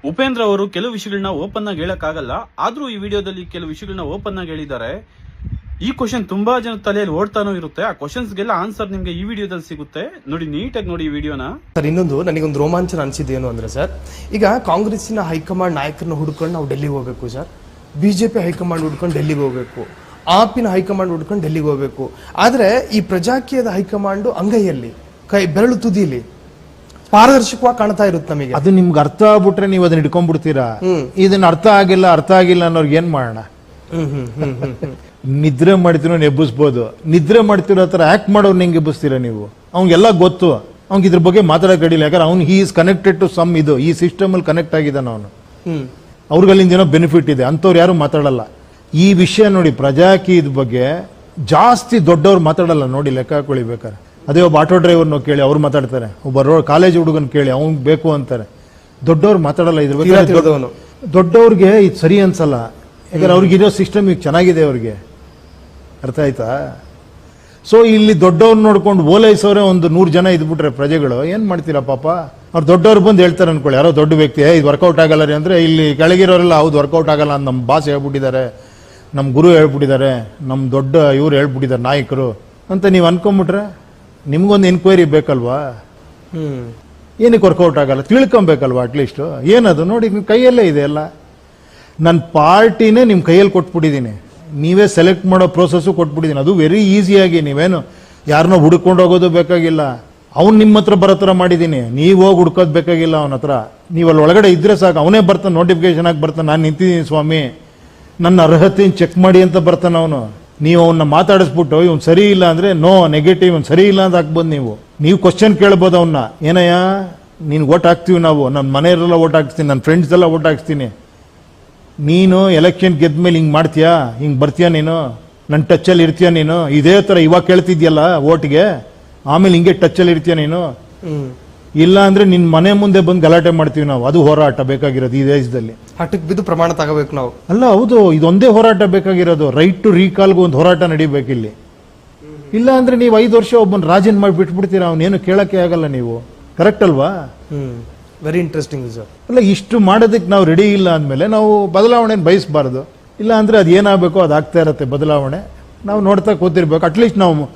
ಉಪೇಂದ್ರ ಅವರು ಕೆಲವು ವಿಷಯಗಳನ್ನ ಓಪನ್ ಆಗಿ ಹೇಳಕ್ಕಾಗಲ್ಲ, ಆದ್ರೂ ಈ ವಿಡಿಯೋದಲ್ಲಿ ಕೆಲವು ವಿಷಯಗಳನ್ನ ಓಪನ್ ಆಗಿ ಹೇಳಿದ್ದಾರೆ. ಈ ಕ್ವಶನ್ ತುಂಬಾ ಜನ ತಲೆಯಲ್ಲಿ ಓಡ್ತಾನೂ ಇರುತ್ತೆ. ಆ ಕ್ವಶನ್ಸ್ಗೆಲ್ಲ ಆನ್ಸರ್ ನಿಮ್ಗೆ ಈ ವಿಡಿಯೋದಲ್ಲಿ ಸಿಗುತ್ತೆ. ನೋಡಿ, ನೀಟಾಗಿ ನೋಡಿ ಈ ವಿಡಿಯೋನ. ಸರ್, ಇನ್ನೊಂದು ನನಗೊಂದು ರೋಮಾಂಚನ ಅನಿಸಿದ್ದೇನು ಅಂದ್ರೆ ಸರ್, ಈಗ ಕಾಂಗ್ರೆಸ್ಸಿನ ಹೈಕಮಾಂಡ್ ನಾಯಕರನ್ನ ಹುಡ್ಕೊಂಡು ನಾವು ಡೆಲ್ಲಿಗೆ ಹೋಗ್ಬೇಕು ಸರ್, ಬಿಜೆಪಿ ಹೈಕಮಾಂಡ್ ಹುಡ್ಕೊಂಡು ಡೆಲ್ಲಿಗೆ ಹೋಗ್ಬೇಕು, ಆಪಿನ ಹೈಕಮಾಂಡ್ ಹುಡ್ಕೊಂಡು ಡೆಲ್ಲಿಗೆ ಹೋಗ್ಬೇಕು. ಆದ್ರೆ ಈ ಪ್ರಜಾಕೀಯದ ಹೈಕಮಾಂಡ್ ಅಂಗೈಯಲ್ಲಿ, ಬೆರಳು ತುದಿಲಿ ಪಾರದರ್ಶಕವಾಗಿ ಕಾಣ್ತಾ ಇರುತ್ತೆ ನಮಗೆ. ಅದು ನಿಮ್ಗೆ ಅರ್ಥ ಆಗ್ಬಿಟ್ರೆ ನೀವು ಅದನ್ನ ಹಿಡ್ಕೊಂಡ್ಬಿಡ್ತೀರಾ. ಇದನ್ನ ಅರ್ಥ ಆಗಿಲ್ಲ ಅನ್ನೋರ್ಗೆ ಏನ್ ಮಾಡೋಣ? ನಿದ್ರೆ ಮಾಡ್ತಿರೋ ಎಬ್ಬಿಸ್ಬೋದು, ನಿದ್ರೆ ಮಾಡ್ತಿರೋ ಹತ್ರ ಆಕ್ಟ್ ಮಾಡೋರು ಹೆಂಗೆ ಎಬ್ಬಿಸ್ತೀರಾ ನೀವು? ಅವ್ನಿಗೆಲ್ಲ ಗೊತ್ತು, ಅವ್ನಿಗೆ ಇದ್ರ ಬಗ್ಗೆ ಮಾತಾಡಕ್ ಅಡಿಲ್ಲ. ಯಾಕಂದ್ರೆ ಅವ್ನು he is connected to some, ಇದು ಈ ಸಿಸ್ಟಮ್ ಅಲ್ಲಿ ಕನೆಕ್ಟ್ ಆಗಿದ್ದಾನ ಅವನು. ಅವ್ರಿಗಲ್ಲಿಂದ ಏನೋ ಬೆನಿಫಿಟ್ ಇದೆ, ಅಂತವ್ರು ಯಾರು ಮಾತಾಡಲ್ಲ. ಈ ವಿಷಯ ನೋಡಿ, ಪ್ರಜಾಕೀಯದ ಬಗ್ಗೆ ಜಾಸ್ತಿ ದೊಡ್ಡವ್ರು ಮಾತಾಡಲ್ಲ ನೋಡಿ, ಲೆಕ್ಕ ಹಾಕೊಳ್ಳಿ ಬೇಕಾರೆ. ಅದೇ ಒಬ್ಬ ಆಟೋ ಡ್ರೈವರ್ನ ಕೇಳಿ ಅವ್ರು ಮಾತಾಡ್ತಾರೆ, ಒಬ್ಬ ಕಾಲೇಜ್ ಹುಡುಗನ್ ಕೇಳಿ ಅವ್ನ್ ಬೇಕು ಅಂತಾರೆ. ದೊಡ್ಡವ್ರು ಮಾತಾಡಲ್ಲ ಇದ್ರ ಬಗ್ಗೆ. ದೊಡ್ಡವ್ರಿಗೆ ಇದು ಸರಿ ಅನ್ಸಲ್ಲ, ಯಾಕಂದ್ರೆ ಅವ್ರಿಗಿರೋ ಸಿಸ್ಟಮ್ ಈಗ ಚೆನ್ನಾಗಿದೆ ಅವ್ರಿಗೆ, ಅರ್ಥ ಆಯ್ತಾ? ಸೊ ಇಲ್ಲಿ ದೊಡ್ಡವ್ರು ನೋಡ್ಕೊಂಡು ಓಲೈಸೋರೆ ಒಂದು 100 ಜನ ಇದ್ಬಿಟ್ರೆ ಪ್ರಜೆಗಳು ಏನ್ ಮಾಡ್ತೀರಾ ಪಾಪ? ಅವ್ರು ದೊಡ್ಡವ್ರು ಬಂದು ಹೇಳ್ತಾರೆ ಅನ್ಕೊಳ್ಳಿ, ಯಾರೋ ದೊಡ್ಡ ವ್ಯಕ್ತಿ ಇದು ವರ್ಕೌಟ್ ಆಗಲ್ಲ ರೀ ಅಂದ್ರೆ, ಇಲ್ಲಿ ಕೆಳಗಿರೋರೆಲ್ಲ ಹೌದು ವರ್ಕೌಟ್ ಆಗಲ್ಲ ಅಂತ ನಮ್ಮ ಬಾಸ್ ಹೇಳ್ಬಿಟ್ಟಿದ್ದಾರೆ, ನಮ್ಮ ಗುರು ಹೇಳ್ಬಿಟ್ಟಿದ್ದಾರೆ, ನಮ್ಮ ದೊಡ್ಡ ಇವ್ರು ಹೇಳ್ಬಿಟ್ಟಿದ್ದಾರೆ ನಾಯಕರು ಅಂತ ನೀವು ಅನ್ಕೊಂಬಿಟ್ರೆ ನಿಮ್ಗೊಂದು ಎನ್ಕ್ವೈರಿ ಬೇಕಲ್ವಾ? ಏನಕ್ಕೆ ವರ್ಕೌಟ್ ಆಗಲ್ಲ ತಿಳ್ಕೊಬೇಕಲ್ವಾ ಅಟ್ಲೀಸ್ಟ್? ಏನದು ನೋಡಿ, ನಿಮ್ಮ ಕೈಯಲ್ಲೇ ಇದೆ ಎಲ್ಲ. ನನ್ನ ಪಾರ್ಟಿನೇ ನಿಮ್ಮ ಕೈಯಲ್ಲಿ ಕೊಟ್ಬಿಟ್ಟಿದ್ದೀನಿ, ನೀವೇ ಸೆಲೆಕ್ಟ್ ಮಾಡೋ ಪ್ರೋಸೆಸ್ಸು ಕೊಟ್ಬಿಟ್ಟಿದ್ದೀನಿ. ಅದು ವೆರಿ ಈಸಿಯಾಗಿ, ನೀವೇನು ಯಾರನ್ನೋ ಹುಡ್ಕೊಂಡು ಹೋಗೋದು ಬೇಕಾಗಿಲ್ಲ, ಅವ್ನು ನಿಮ್ಮ ಹತ್ರ ಬರೋ ಥರ ಮಾಡಿದ್ದೀನಿ. ನೀವು ಹೋಗಿ ಹುಡ್ಕೋದು ಬೇಕಾಗಿಲ್ಲ ಅವನ ಹತ್ರ. ನೀವು ಅಲ್ಲಿ ಒಳಗಡೆ ಇದ್ರೆ ಸಾಕು, ಅವನೇ ಬರ್ತಾನೆ, ನೋಟಿಫಿಕೇಶನ್ ಆಗಿ ಬರ್ತಾನೆ, ನಾನು ನಿಂತಿದ್ದೀನಿ ಸ್ವಾಮಿ ನನ್ನ ಅರ್ಹತೆಯನ್ನು ಚೆಕ್ ಮಾಡಿ ಅಂತ ಬರ್ತಾನೆ ಅವನು. ನೀವು ಅವನ್ನ ಮಾತಾಡಿಸ್ಬಿಟ್ಟು ಇವ್ನು ಸರಿ ಇಲ್ಲ ಅಂದ್ರೆ ನೋ ನೆಗೆಟಿವ್, ಇವ್ನು ಸರಿ ಇಲ್ಲ ಅಂತ ಹಾಕ್ಬೋದು. ನೀವು ಕ್ವಶನ್ ಕೇಳ್ಬೋದು ಅವನ್ನ, ಏನಯ್ಯ ನೀನು ಓಟ್ ಹಾಕ್ತೀವಿ ನಾವು, ನನ್ನ ಮನೆಯವರೆಲ್ಲ ಓಟ್ ಹಾಕ್ತೀನಿ, ನನ್ನ ಫ್ರೆಂಡ್ಸ್ ಎಲ್ಲ ಓಟ್ ಹಾಕ್ತೀನಿ, ನೀನು ಎಲೆಕ್ಷನ್ ಗೆದ್ಮೇಲೆ ಹಿಂಗೆ ಮಾಡ್ತೀಯಾ, ಹಿಂಗೆ ಬರ್ತೀಯಾ ನೀನು, ನನ್ನ ಟಚ್ಚಲ್ಲಿ ಇರ್ತೀಯ ನೀನು, ಇದೇ ಥರ ಇವಾಗ ಕೇಳ್ತಿದ್ಯಲ್ಲ ಓಟ್ಗೆ, ಆಮೇಲೆ ಹಿಂಗೆ ಟಚ್ಚಲ್ಲಿ ಇರ್ತೀಯ ನೀನು, ಇಲ್ಲ ಅಂದ್ರೆ ನಿನ್ನ ಮನೆ ಮುಂದೆ ಬಂದು ಗಲಾಟೆ ಮಾಡ್ತೀವಿ ನಾವು. ಅದು ಹೋರಾಟ ಬೇಕಾಗಿರೋದು ಈ ದೇಶದಲ್ಲಿ. ಹಠಕ್ಕೆ ಬಿದ್ದು ಪ್ರಮಾಣ ತಗೋಬೇಕು ನಾವು. ಅಲ್ಲ, ಹೌದು, ಇದೊಂದೇ ಹೋರಾಟ ಬೇಕಾಗಿರೋದು. ರೈಟ್ ಟು ರೀಕಾಲ್ಗೂ ಒಂದು ಹೋರಾಟ ನಡಿಬೇಕಿಲ್ಲಿ. ಇಲ್ಲ ಅಂದ್ರೆ ನೀವು 5 ವರ್ಷ ಒಬ್ಬನ ರಾಜನ್ ಮಾಡಿ ಬಿಟ್ಬಿಡ್ತೀರಾ, ಅವನೇನು ಕೇಳಕ್ಕೆ ಆಗಲ್ಲ. ನೀವು ಕರೆಕ್ಟ್ ಅಲ್ವಾ? Very interesting sir. ಅಲ್ಲ, ಇಷ್ಟು ಮಾಡೋದಕ್ಕೆ ನಾವು ರೆಡಿ ಇಲ್ಲ ಅಂದಮೇಲೆ ನಾವು ಬದಲಾವಣೆ ಬಯಸಬಾರ್ದು. ಇಲ್ಲ ಅಂದ್ರೆ ಅದು ಏನಾಗಬೇಕೋ ಅದು ಆಗ್ತಾ ಇರತ್ತೆ ಬದಲಾವಣೆ. ನಾವು ನೋಡ್ತಾ ಕೂತಿರ್ಬೇಕು. ಅಟ್ಲೀಸ್ಟ್ ನಾವು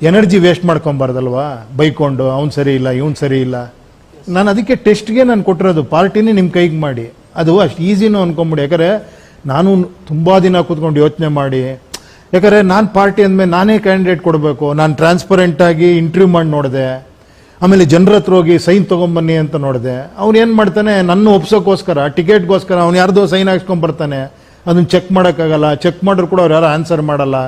ಎನರ್ಜಿ ವೇಸ್ಟ್ ಮಾಡ್ಕೊಬಾರ್ದಲ್ವಾ, ಬೈಕೊಂಡು ಅವ್ನು ಸರಿ ಇಲ್ಲ ಇವ್ನು ಸರಿ ಇಲ್ಲ. ನಾನು ಅದಕ್ಕೆ ಟೆಸ್ಟ್ಗೆ ನಾನು ಕೊಟ್ಟಿರೋದು, ಪಾರ್ಟಿನೇ ನಿಮ್ಮ ಕೈಗೆ ಮಾಡಿ. ಅದು ಅಷ್ಟು ಈಸಿನೂ ಅನ್ಕೊಂಬಿಡಿ. ಯಾಕಂದರೆ ನಾನು ತುಂಬ ದಿನ ಕೂತ್ಕೊಂಡು ಯೋಚನೆ ಮಾಡಿ, ಯಾಕಂದರೆ ನಾನು ಪಾರ್ಟಿ ಅಂದಮೇಲೆ ನಾನೇ ಕ್ಯಾಂಡಿಡೇಟ್ ಕೊಡಬೇಕು, ನಾನು ಟ್ರಾನ್ಸ್ಪರೆಂಟಾಗಿ ಇಂಟರ್ವ್ಯೂ ಮಾಡಿ ನೋಡಿದೆ, ಆಮೇಲೆ ಜನರ ಹತ್ರ ಹೋಗಿ ಸೈನ್ ತೊಗೊಂಬನ್ನಿ ಅಂತ ನೋಡಿದೆ. ಅವ್ನು ಏನು ಮಾಡ್ತಾನೆ, ನನ್ನ ಒಪ್ಸೋಕ್ಕೋಸ್ಕರ ಟಿಕೆಟ್ಗೋಸ್ಕರ ಅವ್ನು ಯಾರ್ದೋ ಸೈನ್ ಹಾಕ್ಸ್ಕೊಂಡ್ಬರ್ತಾನೆ, ಅದನ್ನು ಚೆಕ್ ಮಾಡೋಕ್ಕಾಗಲ್ಲ, ಚೆಕ್ ಮಾಡಿದ್ರು ಕೂಡ ಅವ್ರು ಯಾರು ಆನ್ಸರ್ ಮಾಡಲ್ಲ.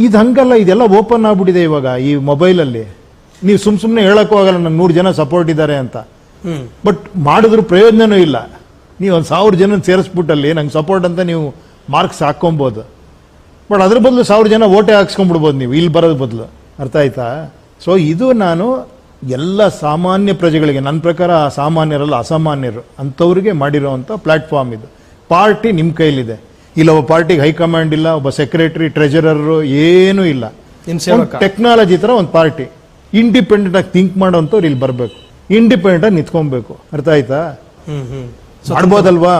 ಇದು ಹಂಗಲ್ಲ, ಇದೆಲ್ಲ ಓಪನ್ ಆಗ್ಬಿಟ್ಟಿದೆ ಇವಾಗ ಈ ಮೊಬೈಲಲ್ಲಿ. ನೀವು ಸುಮ್ಮನೆ ಹೇಳಕ್ಕೂ ಆಗಲ್ಲ ನಂಗೆ 100 ಜನ ಸಪೋರ್ಟ್ ಇದ್ದಾರೆ ಅಂತ, ಬಟ್ ಮಾಡಿದ್ರು ಪ್ರಯೋಜನನೂ ಇಲ್ಲ. ನೀವು ಒಂದು 1000 ಜನ ಸೇರಿಸ್ಬಿಟ್ಟಲ್ಲಿ ನಂಗೆ ಸಪೋರ್ಟ್ ಅಂತ ನೀವು ಮಾರ್ಕ್ಸ್ ಹಾಕ್ಕೊಬೋದು, ಬಟ್ ಅದ್ರ ಬದಲು 1000 ಜನ ಓಟೆ ಹಾಕ್ಸ್ಕೊಂಡ್ಬಿಡ್ಬೋದು ನೀವು ಇಲ್ಲಿ ಬರೋದ್ ಬದಲು. ಅರ್ಥ ಆಯ್ತಾ? ಸೊ ಇದು ನಾನು ಎಲ್ಲ ಸಾಮಾನ್ಯ ಪ್ರಜೆಗಳಿಗೆ, ನನ್ನ ಪ್ರಕಾರ ಸಾಮಾನ್ಯರಲ್ಲ ಅಸಾಮಾನ್ಯರು ಅಂಥವ್ರಿಗೆ ಮಾಡಿರೋವಂಥ ಪ್ಲಾಟ್ಫಾರ್ಮ್ ಇದು. ಪಾರ್ಟಿ ನಿಮ್ಮ ಕೈಲಿದೆ. ಇಲ್ಲ ಒಬ್ಬ ಪಾರ್ಟಿಗೆ ಹೈಕಮಾಂಡ್ ಇಲ್ಲ, ಒಬ್ಬ ಸೆಕ್ರೆಟರಿ ಟ್ರೆಜರರು ಏನೂ ಇಲ್ಲ. ಟೆಕ್ನಾಲಜಿ ತರ ಒಂದು ಪಾರ್ಟಿ ಇಂಡಿಪೆಂಡೆಂಟ್ ಆಗಿ ಥಿಂಕ್ ಮಾಡೋಂಥವ್ರು ಇಲ್ಲಿ ಬರಬೇಕು, ಇಂಡಿಪೆಂಡೆಂಟ್ ಆಗಿ ನಿಂತ್ಕೊಬೇಕು. ಅರ್ಥ ಆಯ್ತಾ? ಮಾಡ್ಬೋದಲ್ವಾ?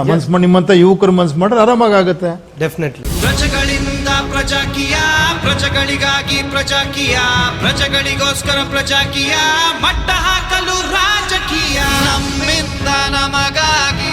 ನಿಮ್ಮಂತ ಯುವಕರು ಮನ್ಸು ಮಾಡ್ರೆ ಆರಾಮಾಗಿ ಆಗುತ್ತೆ. ಡೆಫಿನೆಟ್ಲಿ. ಪ್ರಜೆಗಳಿಂದ ಪ್ರಜಾಕೀಯ, ಪ್ರಜೆಗಳಿಗಾಗಿ ಪ್ರಜಾಕೀಯ, ಪ್ರಜೆಗಳಿಗೋಸ್ಕರ ಪ್ರಜಾಕೀಯ, ಮಟ್ಟ ಹಾಕಲು ರಾಜಕೀಯ, ನಮ್ಮಿಂದ ನಮಗಾಗಿ